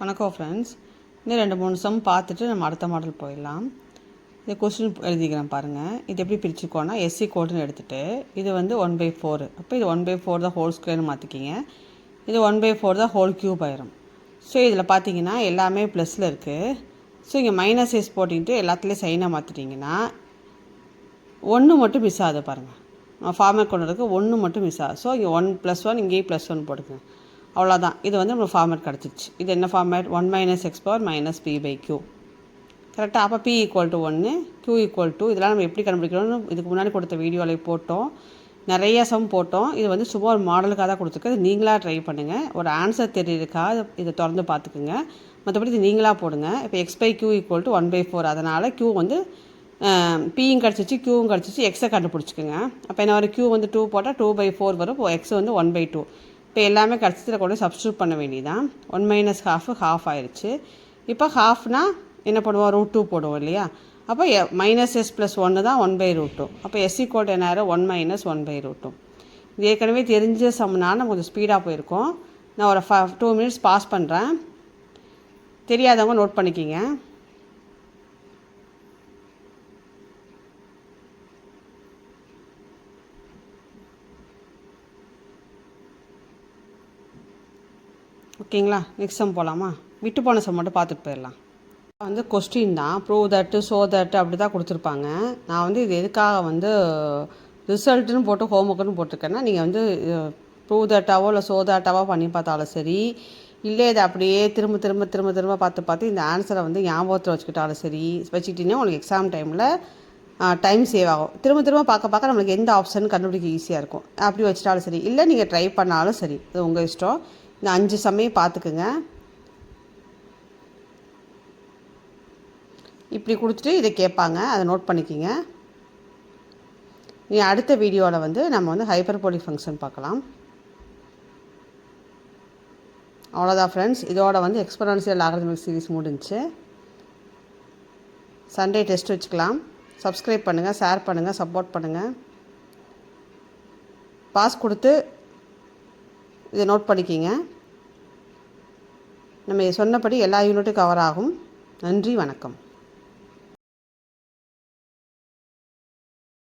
வணக்கம் ஃப்ரெண்ட்ஸ். இன்னும் 2-3 சம் பார்த்துட்டு நம்ம அடுத்த மாடல் போயிடலாம். இந்த கொஸ்டின் எழுதிக்கிறேன் பாருங்கள். இது எப்படி பிரிச்சுக்கோன்னா எஸ்சி கோடுன்னு எடுத்துகிட்டு இது வந்து 1/4. அப்போ இது 1/4 தான் ஹோல் ஸ்கொயர்னு மாற்றிக்கிங்க. இது 1/4 தான் ஹோல் க்யூப் ஆயிரும். ஸோ இதில் பார்த்தீங்கன்னா எல்லாமே ப்ளஸில் இருக்குது. ஸோ இங்கே மைனஸ் எஸ் போட்டிட்டு எல்லாத்துலேயும் சைனாக மாற்றிட்டிங்கன்னா 1 மட்டும் மிஸ் ஆகுது பாருங்கள். ஃபார்மேட் கொண்டு இருக்குது 1 மட்டும் மிஸ் ஆகுது. ஸோ இங்கே 1+1 இங்கேயும் +1 போட்டுக்கங்க. அவ்வளோதான். இது வந்து நம்ம ஃபார்மேட் கிடச்சிச்சு. இது என்ன ஃபார்மேட்? 1 - x - p/q. கரெக்டாக? அப்போ p = 1, q = இதெல்லாம் நம்ம எப்படி கண்டுபிடிக்கணும்னு இதுக்கு முன்னாடி கொடுத்த வீடியோவில் போட்டோம். நிறைய சம் போட்டோம். இது வந்து சும்மா ஒரு மாடலுக்காக தான் கொடுத்துருக்கு. இது நீங்களாக ட்ரை பண்ணுங்கள். ஒரு ஆன்சர் தெரியறதுக்காக இதை திறந்து பார்த்துக்குங்க. மற்றபடி இது நீங்களாக போடுங்க. இப்போ x/q = 1/4. அதனால் q வந்து பியும் கிடச்சிச்சு, க்யூவும் கிடச்சிச்சு. எக்ஸை கண்டுபிடிச்சிக்குங்க. அப்போ என்ன வரும்? q வந்து 2 போட்டால் 2/4 வரும். இப்போ x வந்து 1/2. இப்போ எல்லாமே கிடச்சிட்டு கூட சப்ஸ்டியூட் பண்ண வேண்டியதான். 1 - ½ ஆயிடுச்சு. இப்போ ஹாஃப்னா என்ன பண்ணுவோம்? √2 போடுவோம் இல்லையா? அப்போ -s + 1 தான் 1/√2. அப்போ s = என்ன ஆயிரும்? 1 - 1/√2. இது ஏற்கனவே தெரிஞ்ச சம்னால நம்ம கொஞ்சம் ஸ்பீடாக போயிருக்கோம். நான் ஒரு 2 மினிட்ஸ் பாஸ் பண்ணுறேன். தெரியாதவங்க நோட் பண்ணிக்கிங்க. ஓகேங்களா? நெக்ஸ்ட் சம் போகலாமா? விட்டு போன சம் மட்டும் பார்த்துட்டு போயிடலாம். வந்து கொஸ்டின் தான் ப்ரூவ் தட்டு ஷோ தட்டு அப்படி தான் கொடுத்துருப்பாங்க. நான் வந்து இது எதுக்காக வந்து ரிசல்ட்டுன்னு போட்டு ஹோம்ஒர்க்குன்னு போட்டிருக்கேன்னா, நீங்கள் வந்து ப்ரூவ் தட்டாவோ இல்லை ஷோ தட்டாவோ பண்ணி பார்த்தாலும் சரி, இல்லை இதை அப்படியே திரும்ப திரும்ப திரும்ப திரும்ப பார்த்து இந்த ஆன்சரை வந்து ஞாபகத்தில் வச்சுக்கிட்டாலும் சரி, வச்சுக்கிட்டிங்கன்னா உங்களுக்கு எக்ஸாம் டைமில் டைம் சேவ் ஆகும். திரும்ப திரும்ப பார்க்க நம்மளுக்கு எந்த ஆப்ஷன் கண்டுபிடிக்க ஈஸியாக இருக்கும். அப்படி வச்சுட்டாலும் சரி, இல்லை நீங்கள் ட்ரை பண்ணாலும் சரி, அது உங்கள் இஷ்டம். இந்த 5 சமயம் பார்த்துக்குங்க. இப்படி கொடுத்துட்டு இதை கேட்பாங்க, அதை நோட் பண்ணிக்கிங்க. நீ அடுத்த வீடியோவில் வந்து நம்ம வந்து ஹைப்பர்போலிக் ஃபங்க்ஷன் பார்க்கலாம். அவ்வளோதான் ஃப்ரெண்ட்ஸ். இதோட வந்து எக்ஸ்பொனென்ஷியல் லாகரிதமிக் சீரிஸ் முடிஞ்சுச்சு. சண்டே டெஸ்ட் வச்சுக்கலாம். சப்ஸ்கிரைப் பண்ணுங்கள், ஷேர் பண்ணுங்கள், சப்போர்ட் பண்ணுங்கள். பாஸ் கொடுத்து இதை நோட் பண்ணிக்கிங்க. நம்ம சொன்னபடி எல்லா யூனிட்டும் கவர் ஆகும். நன்றி, வணக்கம்.